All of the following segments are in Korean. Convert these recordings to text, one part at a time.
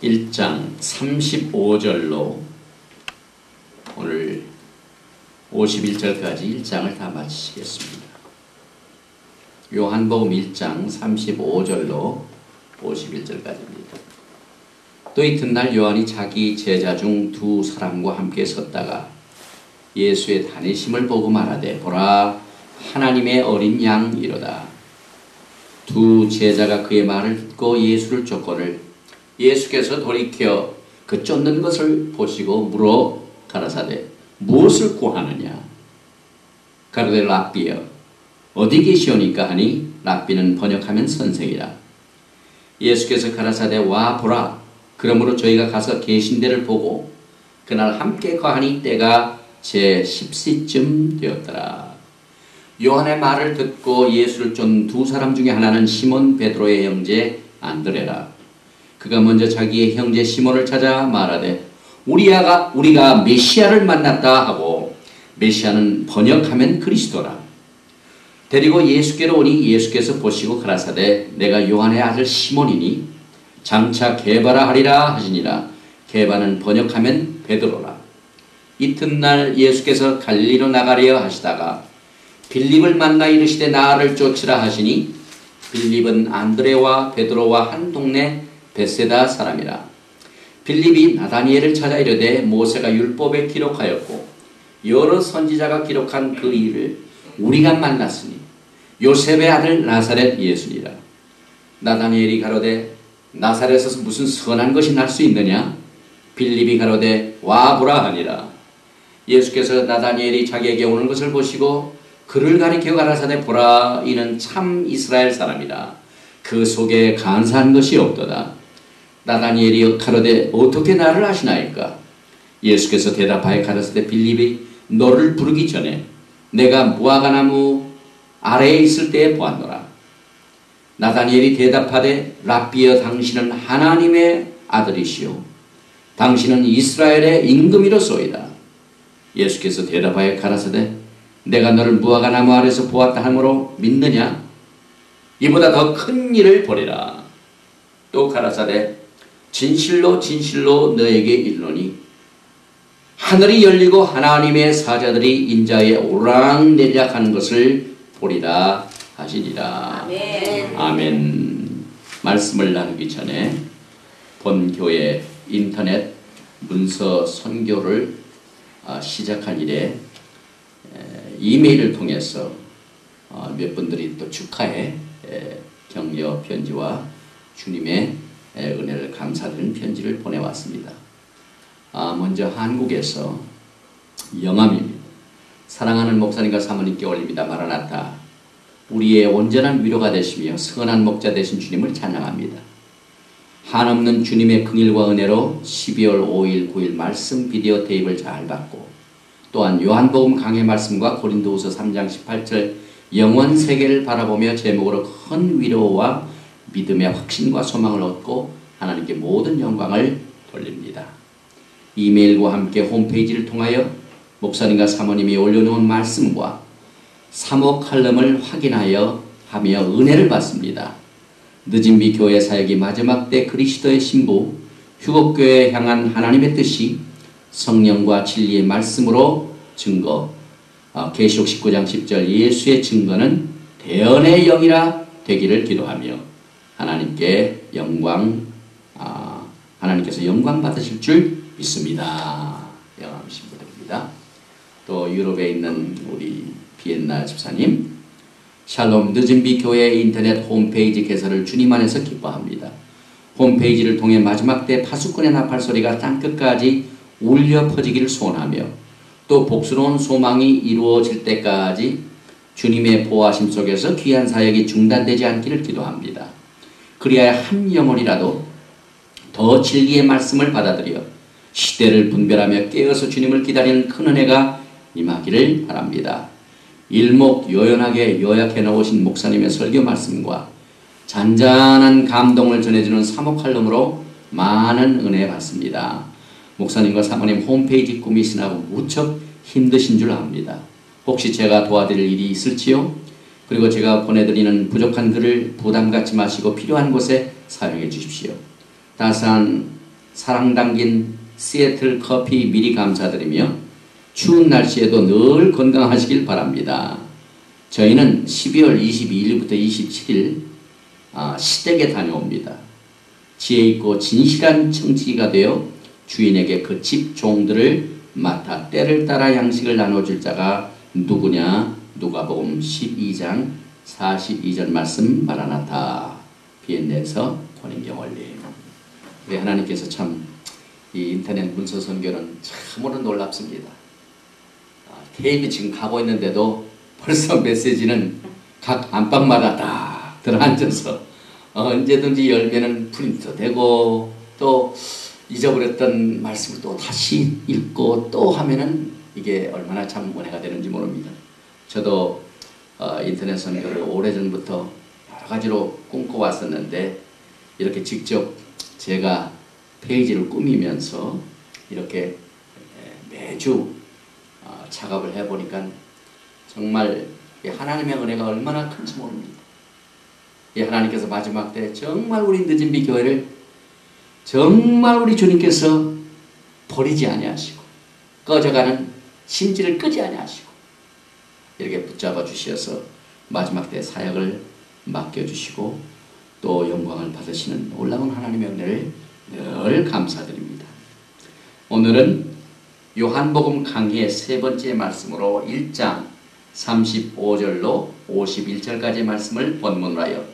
1장 35절로 오늘 51절까지 1장을 다 마치시겠습니다. 요한복음 1장 35절로 51절까지입니다. 또 이튿날 요한이 자기 제자 중 두 사람과 함께 섰다가 예수의 다니심을 보고 말하되 보라 하나님의 어린 양이로다. 두 제자가 그의 말을 듣고 예수를 쫓거늘 예수께서 돌이켜 그 쫓는 것을 보시고 물어 가라사대 무엇을 구하느냐. 가로되 랍비여 어디 계시오니까 하니 랍비는 번역하면 선생이라. 예수께서 가라사대 와 보라. 그러므로 저희가 가서 계신 데를 보고 그날 함께 거하니 때가 제 10시쯤 되었더라. 요한의 말을 듣고 예수를 쫓는 두 사람 중에 하나는 시몬 베드로의 형제 안드레라. 그가 먼저 자기의 형제 시몬을 찾아 말하되 우리가 메시아를 만났다 하고, 메시아는 번역하면 그리스도라. 데리고 예수께로 오니 예수께서 보시고 가라사대 내가 요한의 아들 시몬이니 장차 게바라 하리라 하시니라. 게바는 번역하면 베드로라. 이튿날 예수께서 갈릴리로 나가려 하시다가 빌립을 만나 이르시되 나를 쫓으라 하시니 빌립은 안드레와 베드로와 한 동네 베세다 사람이라. 빌립이 나다니엘을 찾아 이르되 모세가 율법에 기록하였고 여러 선지자가 기록한 그 일을 우리가 만났으니 요셉의 아들 나사렛 예수니라. 나다니엘이 가로되 나사렛에서 무슨 선한 것이 날 수 있느냐. 빌립이 가로되 와 보라 하니라. 예수께서 나다니엘이 자기에게 오는 것을 보시고 그를 가리켜 가라사대 보라 이는 참 이스라엘 사람이라. 그 속에 간사한 것이 없도다. 나다니엘이 가로되 어떻게 나를 아시나이까. 예수께서 대답하여 가라사대 빌립이 너를 부르기 전에 내가 무화과나무 아래에 있을 때에 보았노라. 나다니엘이 대답하되 랍비여 당신은 하나님의 아들이시오 당신은 이스라엘의 임금이로소이다. 예수께서 대답하여 가라사대 내가 너를 무화과나무 아래에서 보았다 하므로 믿느냐. 이보다 더 큰 일을 보리라. 또 가라사대 진실로 진실로 너에게 이르노니 하늘이 열리고 하나님의 사자들이 인자에 오락내리락 하는 것을 보리라 하시니라. 아멘. 아멘. 말씀을 나누기 전에 본 교회 인터넷 문서 선교를 시작한 이래 이메일을 통해서 몇 분들이 또 축하의 격려 편지와 주님의 은혜를 감사드리는 편지를 보내왔습니다. 먼저 한국에서 영암입니다. 사랑하는 목사님과 사모님께 올립니다. 마라나타. 우리의 온전한 위로가 되시며 선한 목자 되신 주님을 찬양합니다. 한없는 주님의 긍휼과 은혜로 12월 5일 9일 말씀 비디오 테이프를 잘 받고 또한 요한복음 강해 말씀과 고린도후서 3장 18절 영원 세계를 바라보며 제목으로 큰 위로와 믿음의 확신과 소망을 얻고 하나님께 모든 영광을 돌립니다. 이메일과 함께 홈페이지를 통하여 목사님과 사모님이 올려놓은 말씀과 사모 칼럼을 확인하여 하며 은혜를 받습니다. 늦은비 교회 사역이 마지막 때 그리스도의 신부 휴곡교회에 향한 하나님의 뜻이 성령과 진리의 말씀으로 증거. 계시록 19장 10절 예수의 증거는 대언의 영이라 되기를 기도하며 하나님께 하나님께서 영광 받으실 줄 믿습니다. 영암 신부드립니다. 또 유럽에 있는 우리 비엔나 집사님, 샬롬 늦은비 교회 인터넷 홈페이지 개설을 주님 안에서 기뻐합니다. 홈페이지를 통해 마지막 때 파수꾼의 나팔 소리가 땅끝까지 울려 퍼지기를 소원하며 또 복스러운 소망이 이루어질 때까지 주님의 보호하심 속에서 귀한 사역이 중단되지 않기를 기도합니다. 그리하여 한 영혼이라도 더 진리의 말씀을 받아들여 시대를 분별하며 깨어서 주님을 기다리는 큰 은혜가 임하기를 바랍니다. 일목요연하게 요약해 놓으신 목사님의 설교 말씀과 잔잔한 감동을 전해주는 사모 칼럼으로 많은 은혜 받습니다. 목사님과 사모님 홈페이지 꾸미시느라고 무척 힘드신 줄 압니다. 혹시 제가 도와드릴 일이 있을지요? 그리고 제가 보내드리는 부족한 글을 부담 갖지 마시고 필요한 곳에 사용해 주십시오. 따스한 사랑 담긴 시애틀 커피 미리 감사드리며 추운 날씨에도 늘 건강하시길 바랍니다. 저희는 12월 22일부터 27일 시댁에 다녀옵니다. 지혜 있고 진실한 청지기가 되어 주인에게 그 집 종들을 맡아 때를 따라 양식을 나눠줄 자가 누구냐? 누가복음 12장 42절 말씀. 마라나타. 비엔네에서 권인경 원님. 우리 하나님께서 참 이 인터넷 문서 선교는 참으로 놀랍습니다. 테이프 지금 가고 있는데도 벌써 메시지는 각 안방마다 다 들어앉아서 언제든지 열면은 프린트 되고, 또 잊어버렸던 말씀을 또 다시 읽고 또 하면은 이게 얼마나 참 은혜가 되는지 모릅니다. 저도 인터넷 선교를 오래전부터 여러 가지로 꿈꿔왔었는데 이렇게 직접 제가 페이지를 꾸미면서 이렇게 매주 작업을 해보니까 정말 하나님의 은혜가 얼마나 큰지 모릅니다. 하나님께서 마지막 때 정말 우리 늦은비 교회를 정말 우리 주님께서 버리지 아니하시고 꺼져가는 심지를 끄지 아니하시고 이렇게 붙잡아 주셔서 마지막 때 사역을 맡겨주시고 또 영광을 받으시는 놀라운 하나님의 은혜를 늘 감사드립니다. 오늘은 요한복음 강의의 세 번째 말씀으로 1장 35절로 51절까지의 말씀을 본문으로 하여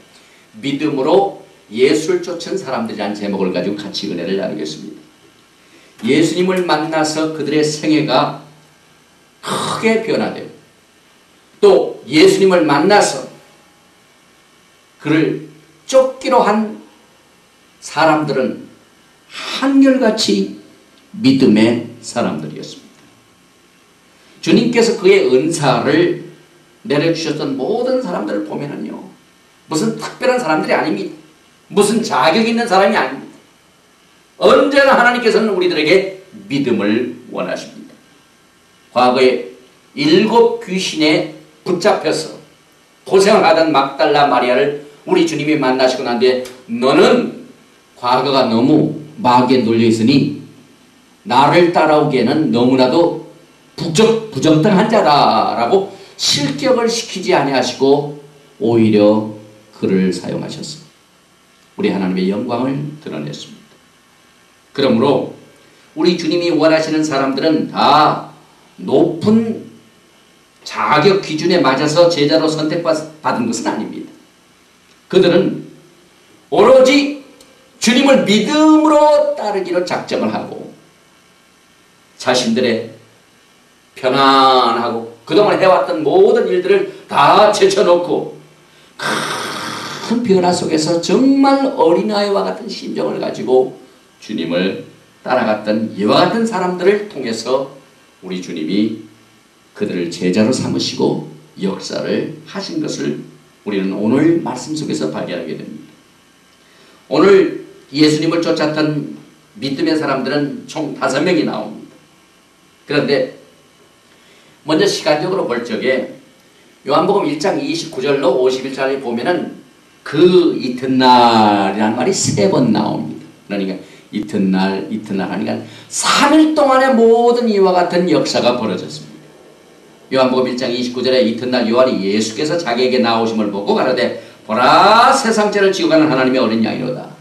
믿음으로 예수를 쫓은 사람들이라는 제목을 가지고 같이 은혜를 나누겠습니다. 예수님을 만나서 그들의 생애가 크게 변화되고 또 예수님을 만나서 그를 쫓기로 한 사람들은 한결같이 믿음의 사람들이었습니다. 주님께서 그의 은사를 내려주셨던 모든 사람들을 보면은요, 무슨 특별한 사람들이 아닙니다. 무슨 자격 있는 사람이 아닙니다. 언제나 하나님께서는 우리들에게 믿음을 원하십니다. 과거에 7 귀신에 붙잡혀서 고생을 하던 막달라 마리아를 우리 주님이 만나시고 난 뒤에 너는 과거가 너무 마귀에 눌려있으니 나를 따라오기에는 너무나도 부정당한 자다라고 실격을 시키지 아니하시고 오히려 그를 사용하셨습니다. 우리 하나님의 영광을 드러냈습니다. 그러므로 우리 주님이 원하시는 사람들은 다 높은 자격 기준에 맞아서 제자로 선택받은 것은 아닙니다. 그들은 오로지 주님을 믿음으로 따르기로 작정을 하고 자신들의 편안하고 그동안 해왔던 모든 일들을 다 제쳐놓고 큰 변화 속에서 정말 어린아이와 같은 심정을 가지고 주님을 따라갔던 이와 같은 사람들을 통해서 우리 주님이 그들을 제자로 삼으시고 역사를 하신 것을 우리는 오늘 말씀 속에서 발견하게 됩니다. 오늘 예수님을 쫓았던 믿음의 사람들은 총 5명이 나옵니다. 그런데 먼저 시간적으로 볼 적에 요한복음 1장 29절로 51절에 보면은 그 이튿날이라는 말이 3번 나옵니다. 그러니까 이튿날 하니까 3일 동안의 모든 이와 같은 역사가 벌어졌습니다. 요한복음 1장 29절에 이튿날 요한이 예수께서 자기에게 나오심을 보고 가로되 보라 세상 죄를 지고 가는 하나님의 어린 양이로다.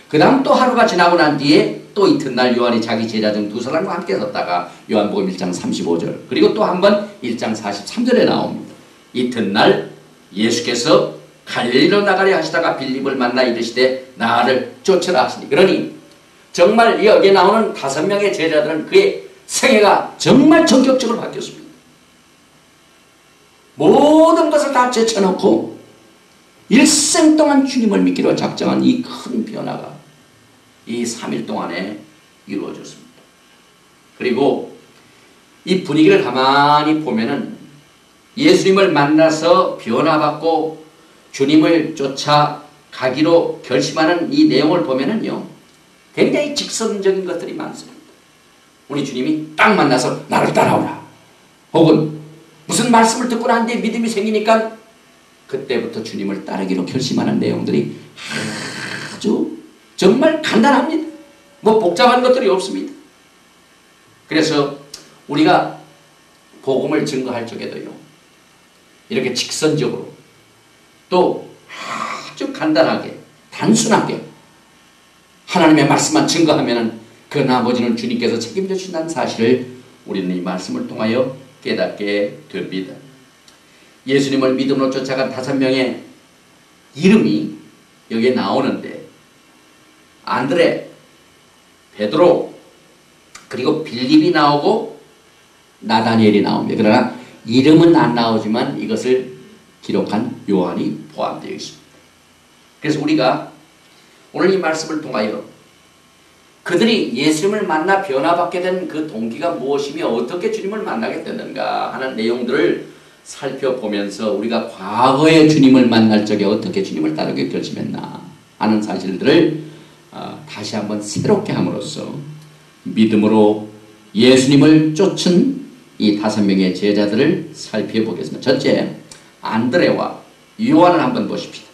그 다음 또 하루가 지나고 난 뒤에 또 이튿날 요한이 자기 제자 중 2사람과 함께 섰다가 요한복음 1장 35절 그리고 또 한 번 1장 43절에 나옵니다. 이튿날 예수께서 갈릴리로 나가려 하시다가 빌립을 만나 이르시되 나를 쫓으라 하시니 그러니 정말 여기에 나오는 5명의 제자들은 그의 생애가 정말 전격적으로 바뀌었습니다. 모든 것을 다 제쳐놓고 일생 동안 주님을 믿기로 작정한 이 큰 변화가 이 3일 동안에 이루어졌습니다. 그리고 이 분위기를 가만히 보면은 예수님을 만나서 변화받고 주님을 쫓아가기로 결심하는 이 내용을 보면은요, 굉장히 직선적인 것들이 많습니다. 우리 주님이 딱 만나서 나를 따라오라. 혹은 무슨 말씀을 듣고 난 뒤에 믿음이 생기니까 그때부터 주님을 따르기로 결심하는 내용들이 아주 정말 간단합니다. 뭐 복잡한 것들이 없습니다. 그래서 우리가 복음을 증거할 적에도요, 이렇게 직선적으로 또 아주 간단하게 단순하게 하나님의 말씀만 증거하면 그 나머지는 주님께서 책임져 주신다는 사실을 우리는 이 말씀을 통하여 깨닫게 됩니다. 예수님을 믿음으로 쫓아간 5명의 이름이 여기에 나오는데, 안드레, 베드로, 그리고 빌립이 나오고 나다니엘이 나옵니다. 그러나 이름은 안 나오지만 이것을 기록한 요한이 포함되어 있습니다. 그래서 우리가 오늘 이 말씀을 통하여 그들이 예수님을 만나 변화받게 된 그 동기가 무엇이며 어떻게 주님을 만나게 됐는가 하는 내용들을 살펴보면서 우리가 과거에 주님을 만날 적에 어떻게 주님을 따르게 결심했나 하는 사실들을 다시 한번 새롭게 함으로써 믿음으로 예수님을 쫓은 이 5명의 제자들을 살펴보겠습니다. 첫째, 안드레와 요한을 한번 보십시다.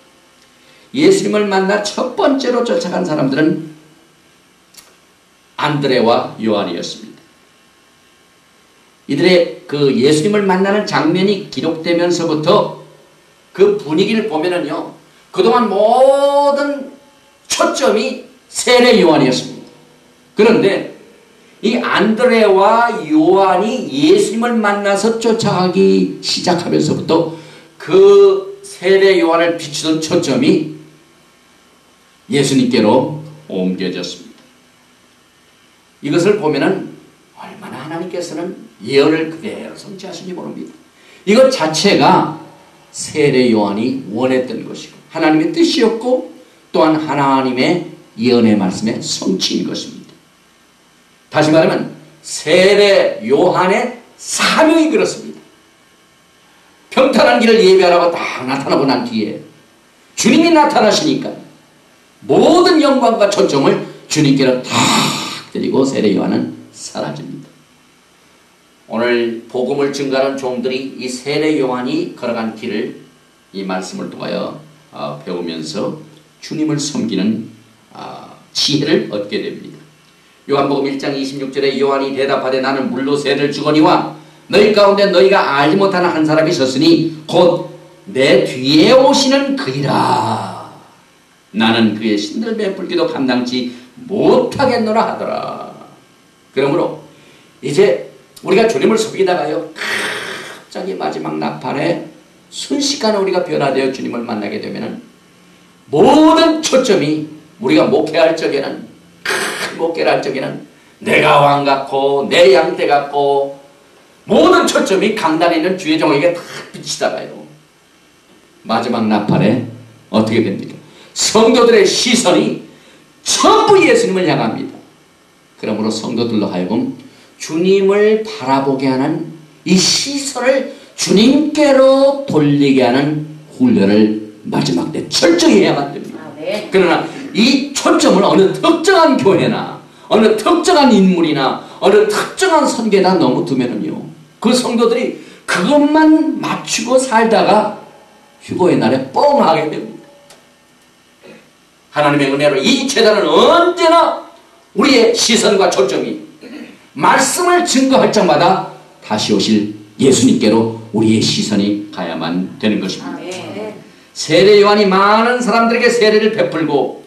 예수님을 만나 첫 번째로 쫓아간 사람들은 안드레와 요한이었습니다. 이들의 그 예수님을 만나는 장면이 기록되면서부터 그 분위기를 보면은요, 그동안 모든 초점이 세례 요한이었습니다. 그런데 이 안드레와 요한이 예수님을 만나서 쫓아가기 시작하면서부터 그 세례 요한을 비추던 초점이 예수님께로 옮겨졌습니다. 이것을 보면은 얼마나 하나님께서는 예언을 그대로 성취하시는지 모릅니다. 이것 자체가 세례 요한이 원했던 것이고 하나님의 뜻이었고 또한 하나님의 예언의 말씀의 성취인 것입니다. 다시 말하면 세례 요한의 사명이 그렇습니다. 평탄한 길을 예비하라고 딱 나타나고 난 뒤에 주님이 나타나시니까 모든 영광과 초점을 주님께로 탁 드리고 세례 요한은 사라집니다. 오늘 복음을 증거하는 종들이 이 세례 요한이 걸어간 길을 이 말씀을 통하여 배우면서 주님을 섬기는 지혜를 얻게 됩니다. 요한복음 1장 26절에 요한이 대답하되 나는 물로 세례를 주거니와 너희 가운데 너희가 알지 못하는 한 사람이 있었으니 곧 내 뒤에 오시는 그이라. 나는 그의 신들매 불기도 감당치 못하겠노라 하더라. 그러므로 이제 우리가 주님을 섬기다가요, 갑자기 마지막 나팔에 순식간에 우리가 변화되어 주님을 만나게 되면은 모든 초점이 우리가 목회할 적에는, 큰 목회를 할 적에는 내가 왕 같고 내 양떼 같고 모든 초점이 강단에 있는 주의 종에게 다 비치다가요, 마지막 나팔에 어떻게 됩니까? 성도들의 시선이 전부 예수님을 향합니다. 그러므로 성도들로 하여금 주님을 바라보게 하는 이 시선을 주님께로 돌리게 하는 훈련을 마지막 때 철저히 해야만 됩니다. 그러나 이 초점을 어느 특정한 교회나 어느 특정한 인물이나 어느 특정한 선교에다 너무 두면은요, 그 성도들이 그것만 맞추고 살다가 휴거의 날에 뻥하게 됩니다. 하나님의 은혜로 이 재단은 언제나 우리의 시선과 초점이 말씀을 증거할 적마다 다시 오실 예수님께로 우리의 시선이 가야만 되는 것입니다. 세례 요한이 많은 사람들에게 세례를 베풀고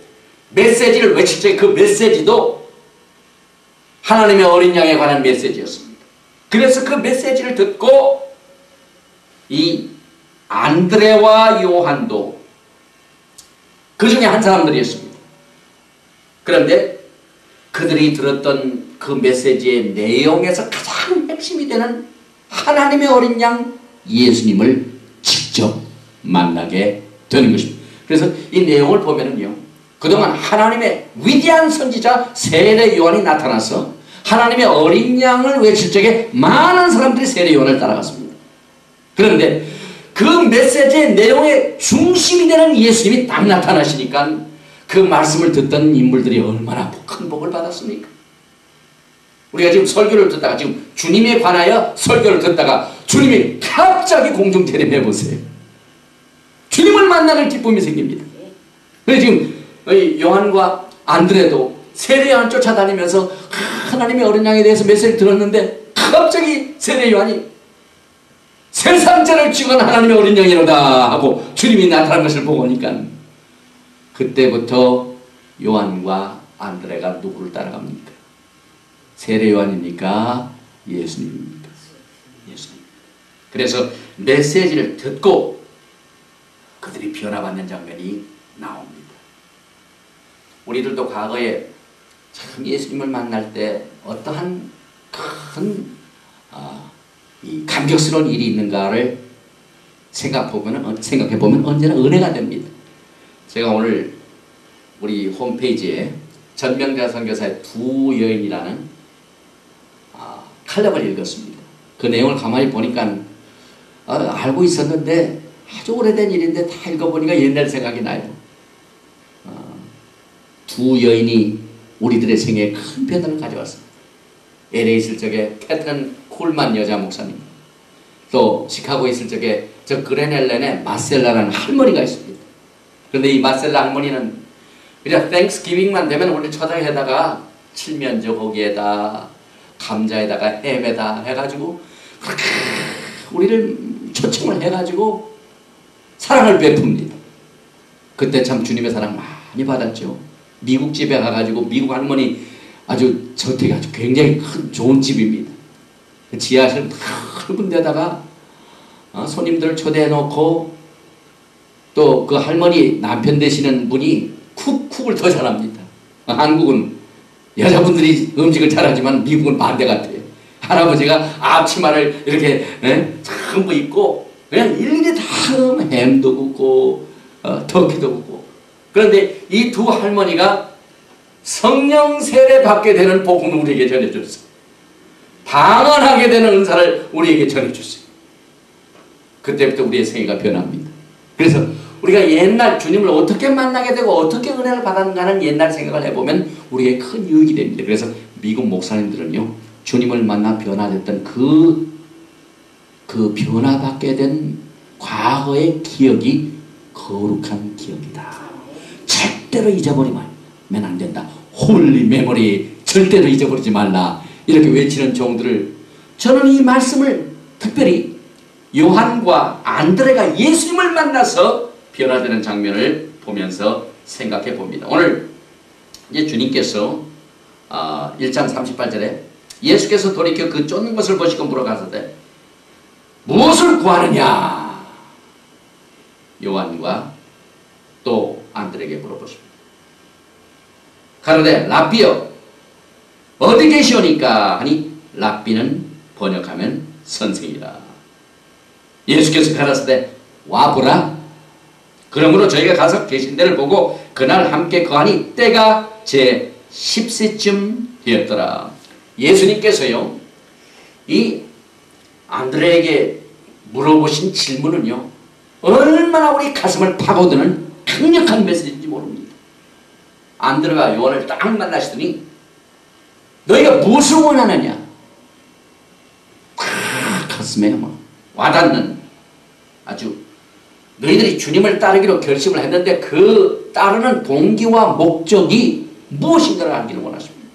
메시지를 외칠 때 그 메시지도 하나님의 어린 양에 관한 메시지였습니다. 그래서 그 메시지를 듣고 이 안드레와 요한도 그 중에 한 사람들이었습니다. 그런데 그들이 들었던 그 메시지의 내용에서 가장 핵심이 되는 하나님의 어린 양 예수님을 직접 만나게 되는 것입니다. 그래서 이 내용을 보면은요, 그동안 하나님의 위대한 선지자 세례 요한이 나타나서 하나님의 어린 양을 외칠 적에 많은 사람들이 세례 요한을 따라갔습니다. 그런데 그 메시지의 내용의 중심이 되는 예수님이 딱 나타나시니까 그 말씀을 듣던 인물들이 얼마나 큰 복을 받았습니까? 우리가 지금 설교를 듣다가 지금 주님에 관하여 설교를 듣다가 주님이 갑자기 공중 재림해 보세요. 주님을 만나는 기쁨이 생깁니다. 그래서 지금 요한과 안드레도 세례 요한 쫓아다니면서 하나님의 어린 양에 대해서 메시지를 들었는데 갑자기 세례 요한이 세상자를 죽은 하나님의 어린 양이로다 하고 주님이 나타난 것을 보고 오니까 그때부터 요한과 안드레가 누구를 따라갑니까? 세례 요한입니까? 예수님입니까? 예수님. 그래서 메시지를 듣고 그들이 변화받는 장면이 나옵니다. 우리들도 과거에 참 예수님을 만날 때 어떠한 큰 이 감격스러운 일이 있는가를 생각해보면 언제나 은혜가 됩니다. 제가 오늘 우리 홈페이지에 전명자 선교사의 두 여인이라는 칼럼을 읽었습니다. 그 내용을 가만히 보니까 알고 있었는데 아주 오래된 일인데 다 읽어보니까 옛날 생각이 나요. 두 여인이 우리들의 생애에 큰 변화를 가져왔습니다. LA 있을 적에 캐트린 콜만 여자 목사님, 또 시카고에 있을 적에 저 그레넬렌에 마셀라라는 할머니가 있습니다. 그런데 이 마셀라 할머니는 그냥 땡스기빙만 되면 우리 초장에다가 칠면조 거기에다 감자에다가 햄에다 해가지고 그렇게 우리를 초청을 해가지고 사랑을 베풉니다. 그때 참 주님의 사랑 많이 받았죠. 미국 집에 가가지고 미국 할머니 아주 저택이 아주 굉장히 큰 좋은 집입니다. 지하실 넓은 데다가 손님들을 초대해 놓고 또 그 할머니 남편 되시는 분이 쿡을 더 잘합니다. 한국은 여자분들이 음식을 잘하지만 미국은 반대 같아요. 할아버지가 앞치마를 이렇게 전부 입고 일일이 다 햄도 굽고 터키도 굽고. 그런데 이 두 할머니가 성령 세례 받게 되는 복음을 우리에게 전해줬어요. 방언하게 되는 은사를 우리에게 전해줬어요. 그때부터 우리의 생애가 변합니다. 그래서 우리가 옛날 주님을 어떻게 만나게 되고 어떻게 은혜를 받았는가는 옛날 생각을 해보면 우리에게 큰 유익이 됩니다. 그래서 미국 목사님들은요, 주님을 만나 변화됐던 그 변화받게 된 과거의 기억이 거룩한 기억이다. 절대로 잊어버리면 안 된다. 홀리 메모리, 절대로 잊어버리지 말라. 이렇게 외치는 종들을, 저는 이 말씀을 특별히 요한과 안드레가 예수님을 만나서 변화되는 장면을 보면서 생각해 봅니다. 오늘 이제 주님께서 1장 38절에 예수께서 돌이켜 그 쫓는 것을 보시고 물어가서되 무엇을 구하느냐? 요한과 또 안드레에게 물어보십니다. 가로되 랍비여 어디 계시오니까 하니 랍비는 번역하면 선생이라. 예수께서 가라사대 와보라. 그러므로 저희가 가서 계신 데를 보고 그날 함께 거하니 때가 제 10세쯤 되었더라. 예수님께서요, 이 안드레에게 물어보신 질문은요, 얼마나 우리 가슴을 파고드는 강력한 메시지인지 모릅니다. 안드레가 요한을 딱 만나시더니 너희가 무엇을 원하느냐? 가슴에 막 와닿는, 아주 너희들이 주님을 따르기로 결심을 했는데 그 따르는 동기와 목적이 무엇인가를 알기를 원하십니다.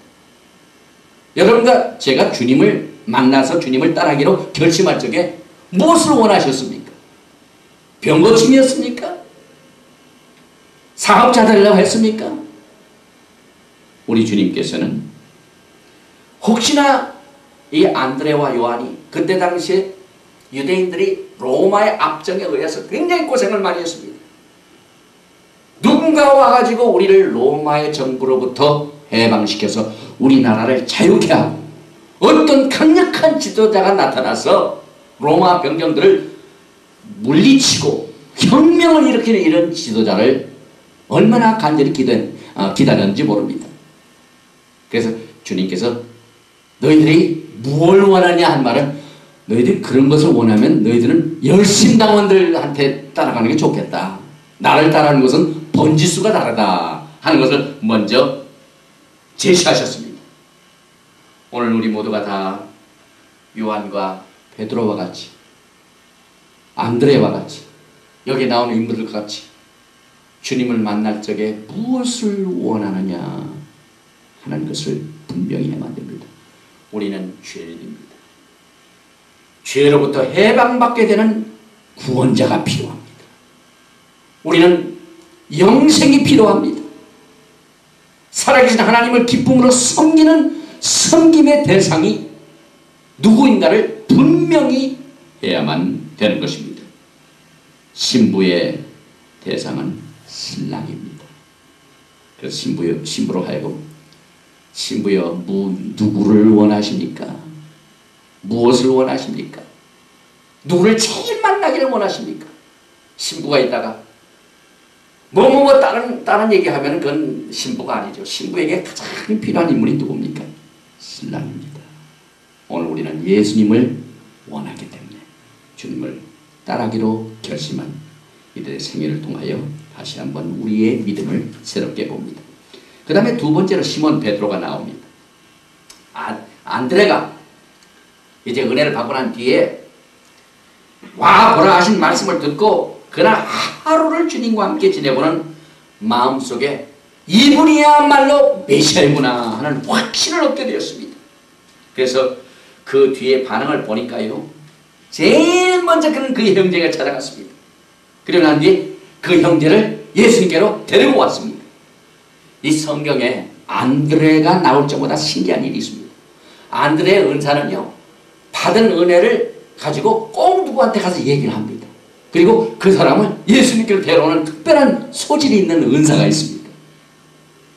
여러분과 제가 주님을 만나서 주님을 따르기로 결심할 적에 무엇을 원하셨습니까? 병고침이었습니까? 사업자들이라고 했습니까? 우리 주님께서는 혹시나 이 안드레와 요한이 그때 당시에 유대인들이 로마의 압정에 의해서 굉장히 고생을 많이 했습니다. 누군가 와가지고 우리를 로마의 정부로부터 해방시켜서 우리나라를 자유케 하고 어떤 강력한 지도자가 나타나서 로마 병정들을 물리치고 혁명을 일으키는 이런 지도자를 얼마나 간절히 기다렸는지 모릅니다. 그래서 주님께서 너희들이 무엇을 원하냐 한 말은, 너희들이 그런 것을 원하면 너희들은 열심당원들한테 따라가는 게 좋겠다. 나를 따르는 것은 번지수가 다르다 하는 것을 먼저 제시하셨습니다. 오늘 우리 모두가 다 요한과 베드로와 같이, 안드레와 같이, 여기 나오는 인물들과 같이 주님을 만날 적에 무엇을 원하느냐? 하는 것을 분명히 해야만 됩니다. 우리는 죄인입니다. 죄로부터 해방받게 되는 구원자가 필요합니다. 우리는 영생이 필요합니다. 살아계신 하나님을 기쁨으로 섬기는 섬김의 대상이 누구인가를 분명히 해야만 되는 것입니다. 신부의 대상은 신랑입니다. 그래서 신부로 하여금 신부여 누구를 원하십니까? 무엇을 원하십니까? 누구를 제일 만나기를 원하십니까? 신부가 있다가 다른 얘기하면 그건 신부가 아니죠. 신부에게 가장 필요한 인물이 누굽니까? 신랑입니다. 오늘 우리는 예수님을 원하기 때문에 주님을 따르기로 결심한 이들의 생애를 통하여 다시 한번 우리의 믿음을 새롭게 봅니다. 그 다음에 두 번째로 시몬 베드로가 나옵니다. 안드레가 이제 은혜를 받고 난 뒤에 와 보라 하신 말씀을 듣고 그날 하루를 주님과 함께 지내고는 마음속에 이분이야말로 메시아이구나 하는 확신을 얻게 되었습니다. 그래서 그 뒤에 반응을 보니까요, 제일 먼저 그는 그 형제가 찾아갔습니다. 그리고 난 뒤에 그 형제를 예수님께로 데리고 왔습니다. 이 성경에 안드레가 나올 정보다 신기한 일이 있습니다. 안드레의 은사는요, 받은 은혜를 가지고 꼭 누구한테 가서 얘기를 합니다. 그리고 그 사람을 예수님께로 데려오는 특별한 소질이 있는 은사가 있습니다.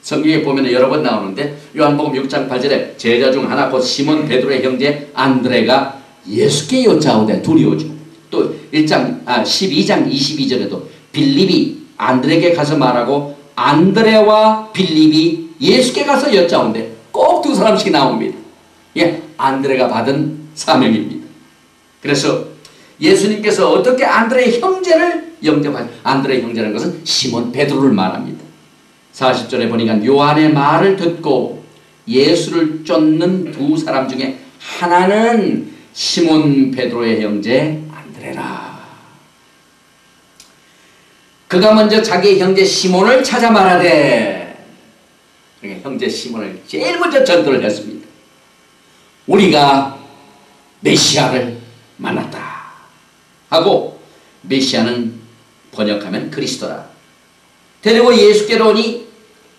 성경에 보면 여러 번 나오는데 요한복음 6장 8절에 제자 중 하나 곧 시몬 베드로의 형제 안드레가 예수께 여짜오되 둘이 오죠. 또 12장 22절에도 빌립이 안드레에게 가서 말하고 안드레와 빌립이 예수께 가서 여짜온데 꼭 두 사람씩 나옵니다. 예, 안드레가 받은 사명입니다. 그래서 예수님께서 어떻게 안드레의 형제를 영접하죠? 안드레의 형제라는 것은 시몬 베드로를 말합니다. 40절에 보니까 요한의 말을 듣고 예수를 쫓는 두 사람 중에 하나는 시몬 베드로의 형제 안드레라. 그가 먼저 자기의 형제 시몬을 찾아 말하되, 그러니까 형제 시몬을 제일 먼저 전도를 했습니다. 우리가 메시아를 만났다 하고, 메시아는 번역하면 그리스도라. 데리고 예수께로 오니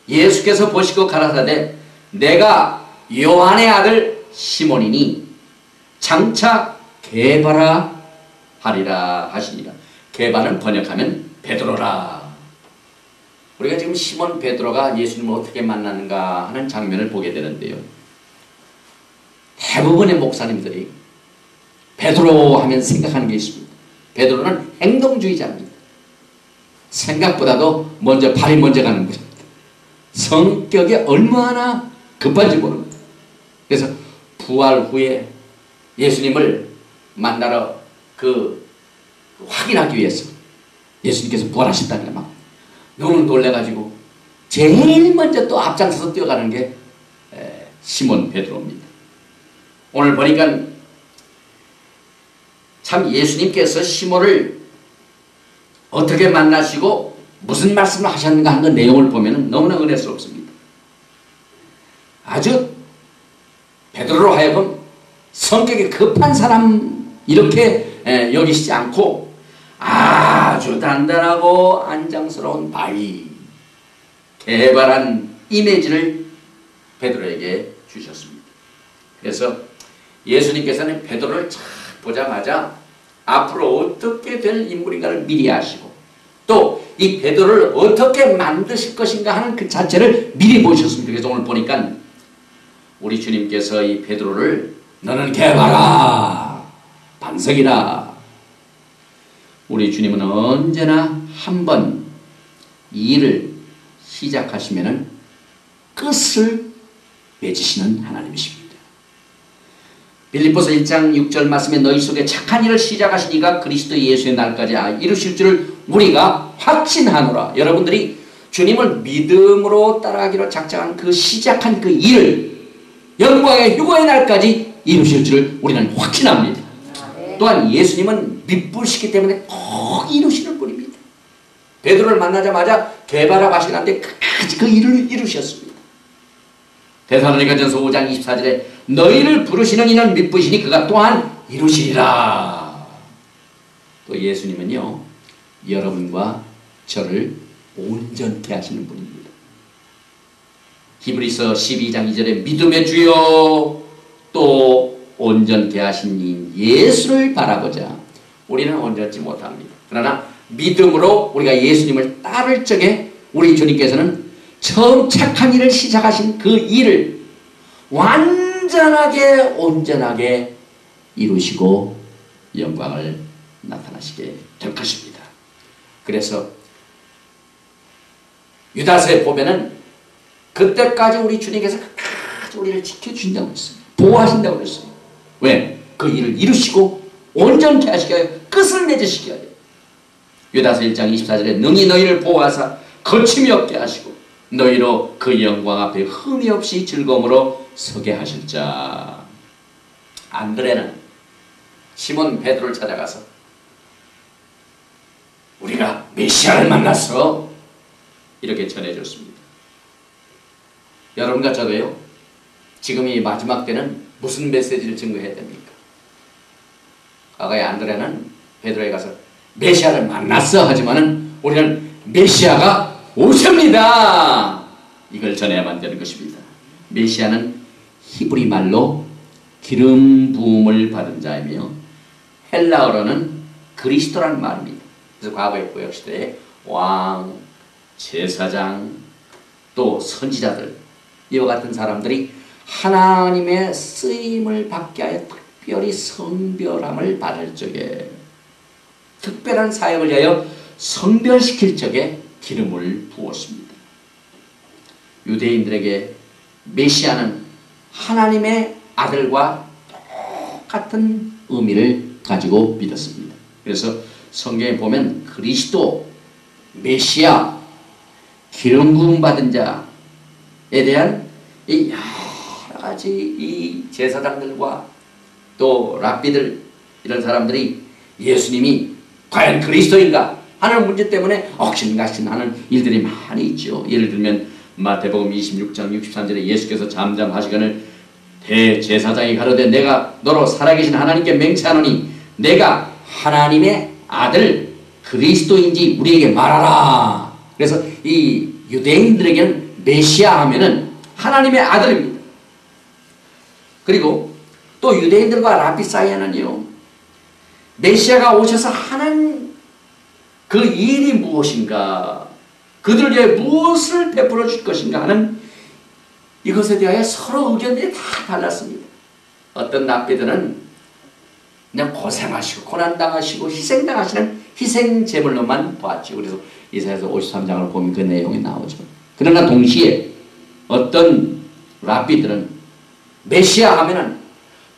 예수께서 보시고 가라사대 내가 요한의 아들 시몬이니 장차 게바라 하리라 하시니라. 게바는 번역하면 베드로라. 우리가 지금 시몬 베드로가 예수님을 어떻게 만나는가 하는 장면을 보게 되는데요, 대부분의 목사님들이 베드로 하면 생각하는 게 있습니다. 베드로는 행동주의자입니다. 생각보다도 발이 먼저 가는 분입니다. 성격이 얼마나 급한지 모릅니다. 그래서 부활 후에 예수님을 만나러 확인하기 위해서 예수님께서 부활하셨다니까 막 너무 놀래가지고 제일 먼저 또 앞장서서 뛰어가는 게 시몬 베드로입니다. 오늘 보니까 참 예수님께서 시몬을 어떻게 만나시고 무슨 말씀을 하셨는가 하는 내용을 보면 너무나 은혜스럽습니다. 아주 베드로로 하여금 성격이 급한 사람 이렇게 여기시지 않고 아주 단단하고 안정스러운 바위, 개발한 이미지를 베드로에게 주셨습니다. 그래서 예수님께서는 베드로를 쫙 보자마자 앞으로 어떻게 될 인물인가를 미리 아시고 또 이 베드로를 어떻게 만드실 것인가 하는 그 자체를 미리 보셨습니다. 그래서 오늘 보니까 우리 주님께서 이 베드로를 너는 개바라 반석이라. 우리 주님은 언제나 한번 일을 시작하시면은 끝을 맺으시는 하나님이십니다. 빌립보서 1장 6절 말씀에 너희 속에 착한 일을 시작하시니까 그리스도 예수의 날까지 이루실 줄을 우리가 확신하노라. 여러분들이 주님을 믿음으로 따라가기로 작정한 그 시작한 그 일을 영광의 휴거의 날까지 이루실 줄을 우리는 확신합니다. 또한 예수님은 믿부시기 때문에 꼭 이루시는 분입니다. 베드로를 만나자마자 개바라 가시는데 끝까지 그 일을 이루셨습니다. 데살로니가전서 5장 24절에 너희를 부르시는 이는 믿으시니 그가 또한 이루시리라. 또 예수님은요, 여러분과 저를 온전케 하시는 분입니다. 히브리서 12장 2절에 믿음의 주여 또 온전케 하신 이 예수를 바라보자. 우리는 온전치 못합니다. 그러나 믿음으로 우리가 예수님을 따를 적에 우리 주님께서는 처음 착한 일을 시작하신 그 일을 완전하게 온전하게 이루시고 영광을 나타나시게 될 것입니다. 그래서 유다서에 보면은 그때까지 우리 주님께서 끝까지 우리를 지켜주신다고 했어요. 보호하신다고 했어요. 왜? 그 일을 이루시고 온전케 하시게 하여 끝을 맺으시게 하여 유다서 1장 24절에 능히 너희를 보호하사 거침이 없게 하시고 너희로 그 영광 앞에 흠이 없이 즐거움으로 서게 하실 자. 안드레는 시몬 베드로를 찾아가서 우리가 메시아를 만났어 이렇게 전해줬습니다. 여러분과 저도요, 지금 이 마지막 때는 무슨 메시지를 증거해야 됩니까? 과거에 안드레는 베드로에 가서 메시아를 만났어 하지만은 우리는 메시아가 오십니다 이걸 전해야만 되는 것입니다. 메시아는 히브리 말로 기름 부음을 받은 자이며 헬라어로는 그리스도라는 말입니다. 그래서 과거의 구약시대에 왕, 제사장, 또 선지자들 이와 같은 사람들이 하나님의 쓰임을 받게 하여 특별히 성별함을 받을 적에, 특별한 사역을 위하여 성별시킬 적에 기름을 부었습니다. 유대인들에게 메시아는 하나님의 아들과 똑같은 의미를 가지고 믿었습니다. 그래서 성경에 보면 그리스도, 메시아, 기름 부음 받은 자에 대한 이 여러 가지 이 제사장들과 또 랍비들 이런 사람들이 예수님이 과연 그리스도인가 하는 문제 때문에 억신각신하는 일들이 많이 있죠. 예를 들면 마태복음 26장 63절에 예수께서 잠잠하시거늘 대제사장이 가로되 내가 너로 살아계신 하나님께 맹세하노니 내가 하나님의 아들 그리스도인지 우리에게 말하라. 그래서 이 유대인들에게는 메시아 하면은 하나님의 아들입니다. 그리고 또 유대인들과 랍비 사이에는요, 메시아가 오셔서 하는 그 일이 무엇인가, 그들을 위해 무엇을 베풀어 줄 것인가 하는 이것에 대하여 서로 의견들이 다 달랐습니다. 어떤 랍비들은 그냥 고생하시고 고난당하시고 희생당하시는 희생제물로만 봤죠. 그래서 이사야서 53장을 보면 그 내용이 나오죠. 그러나 동시에 어떤 랍비들은 메시아 하면은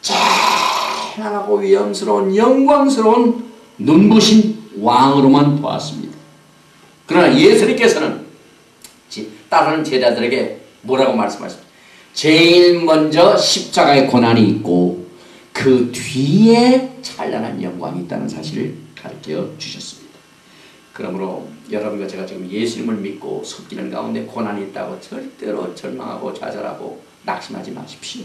찬란하고 위엄스러운 영광스러운 눈부신 왕으로만 보았습니다. 그러나 예수님께서는 따르는 제자들에게 뭐라고 말씀하셨습니까? 제일 먼저 십자가의 고난이 있고 그 뒤에 찬란한 영광이 있다는 사실을 가르쳐 주셨습니다. 그러므로 여러분과 제가 지금 예수님을 믿고 섞이는 가운데 고난이 있다고 절대로 절망하고 좌절하고 낙심하지 마십시오.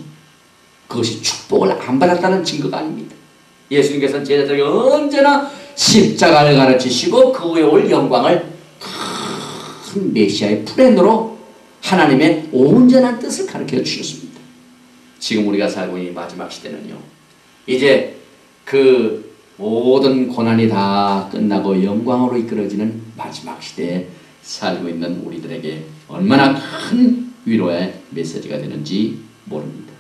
그것이 축복을 안 받았다는 증거가 아닙니다. 예수님께서는 제자들에게 언제나 십자가를 가르치시고 그 후에 올 영광을 큰 메시아의 플랜으로 하나님의 온전한 뜻을 가르쳐 주셨습니다. 지금 우리가 살고 있는 마지막 시대는요, 이제 그 모든 고난이 다 끝나고 영광으로 이끌어지는 마지막 시대에 살고 있는 우리들에게 얼마나 큰 위로의 메시지가 되는지 모릅니다.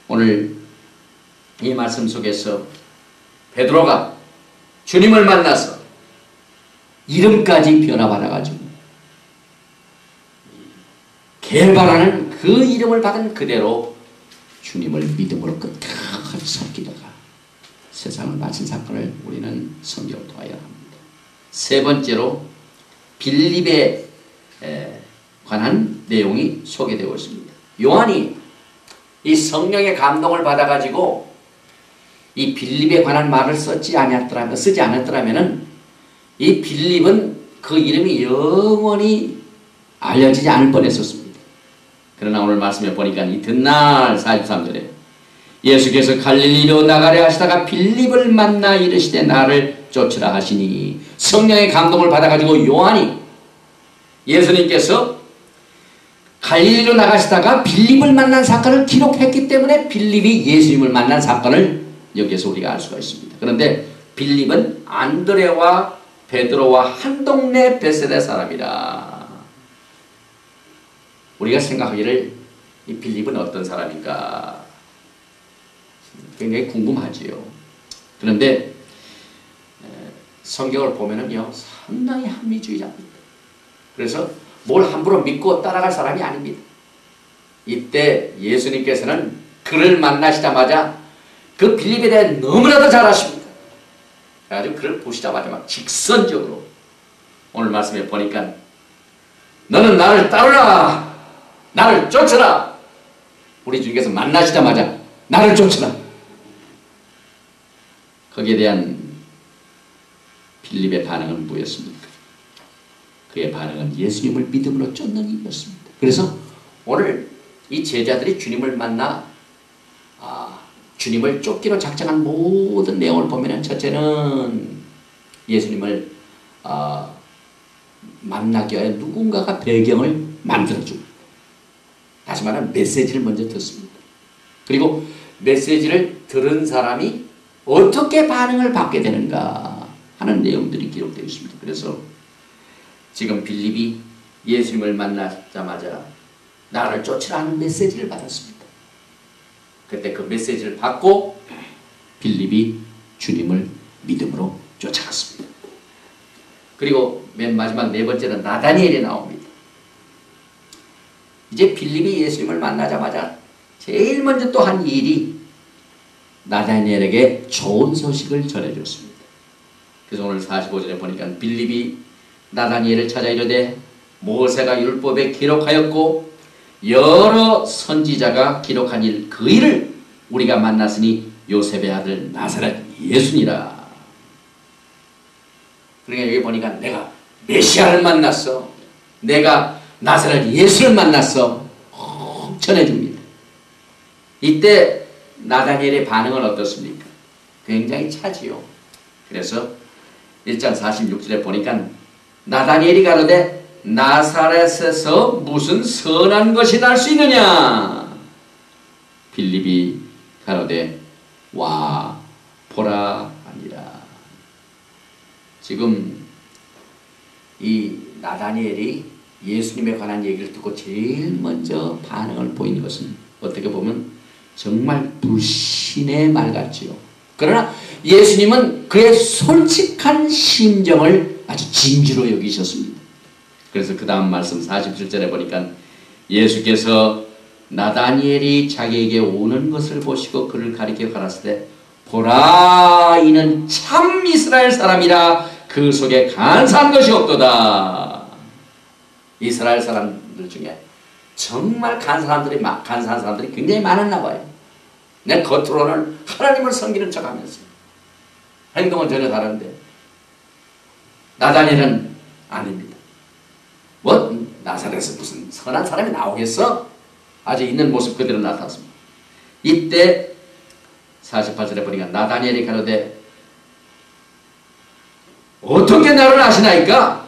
오늘 이 말씀 속에서 베드로가 주님을 만나서 이름까지 변화받아가지고 개발하는 그 이름을 받은 그대로 주님을 믿음으로 끝까지 섬기다가 세상을 마친 사건을 우리는 성경을 통하여 합니다. 세 번째로 빌립에 관한 내용이 소개되고 있습니다. 요한이 이 성령의 감동을 받아가지고 이 빌립에 관한 말을 쓰지 않았더라면 이 빌립은 그 이름이 영원히 알려지지 않을 뻔했었습니다. 그러나 오늘 말씀에 보니까 이튿날 43절에 예수께서 갈릴리로 나가려 하시다가 빌립을 만나 이르시되 나를 쫓으라 하시니 성령의 감동을 받아가지고 요한이 예수님께서 갈릴리로 나가시다가 빌립을 만난 사건을 기록했기 때문에 빌립이 예수님을 만난 사건을 여기에서 우리가 알 수가 있습니다. 그런데 빌립은 안드레와 베드로와 한 동네 베세다 사람이라. 우리가 생각하기를 이 빌립은 어떤 사람인가 굉장히 궁금하지요. 그런데 성경을 보면은요 상당히 합리주의자입니다. 그래서 뭘 함부로 믿고 따라갈 사람이 아닙니다. 이때 예수님께서는 그를 만나시자마자 그 빌립에 대해 너무나도 잘 아십니다. 그래가지고 그를 보시자마자 막 직선적으로 오늘 말씀에 보니까 너는 나를 따르라, 나를 쫓으라. 우리 주님께서 만나시자마자 나를 쫓으라. 거기에 대한 빌립의 반응은 뭐였습니까? 그의 반응은 예수님을 믿음으로 쫓는 일이었습니다. 그래서 오늘 이 제자들이 주님을 만나 주님을 쫓기로 작정한 모든 내용을 보면 첫째는 예수님을 만나기 위해 누군가가 배경을 만들어줍니다. 다시 말하면 메시지를 먼저 듣습니다. 그리고 메시지를 들은 사람이 어떻게 반응을 받게 되는가 하는 내용들이 기록되어 있습니다. 그래서 지금 빌립이 예수님을 만나자마자 나를 쫓으라는 메시지를 받았습니다. 그때 그 메시지를 받고 빌립이 주님을 믿음으로 쫓아갔습니다. 그리고 맨 마지막 네 번째는 나다니엘이 나옵니다. 이제 빌립이 예수님을 만나자마자 제일 먼저 또 한 일이 나다니엘에게 좋은 소식을 전해줬습니다. 그래서 오늘 45절에 보니까 빌립이 나다니엘을 찾아 이르되 모세가 율법에 기록하였고 여러 선지자가 기록한 일 그 일을 우리가 만났으니 요셉의 아들 나사렛 예수니라. 그러니까 여기 보니까 내가 메시아를 만났어, 내가 나사렛 예수를 만났어 전해줍니다. 이때 나다니엘의 반응은 어떻습니까? 굉장히 차지요. 그래서 1장 46절에 보니까 나다니엘이 가로되 나사렛에서 무슨 선한 것이 날 수 있느냐? 빌립이 가로되 와 보라 하니라. 지금 이 나다니엘이 예수님에 관한 얘기를 듣고 제일 먼저 반응을 보이는 것은 어떻게 보면 정말 불신의 말 같지요. 그러나 예수님은 그의 솔직한 심정을 아주 진지로 여기셨습니다. 그래서 그 다음 말씀 47절에 보니까 예수께서 나다니엘이 자기에게 오는 것을 보시고 그를 가리켜 가라사대 보라 이는 참 이스라엘 사람이라 그 속에 간사한 것이 없도다. 이스라엘 사람들 중에 정말 간사한 사람들이 굉장히 많았나 봐요. 내 겉으로는 하나님을 섬기는 척하면서 행동은 전혀 다른데 나다니엘은 아닙니다. 뭐 나사렛에서 무슨 선한 사람이 나오겠어? 아주 있는 모습 그대로 나타났습니다. 이때 48절에 보니까 나다니엘이 가로되 어떻게 나를 아시나이까?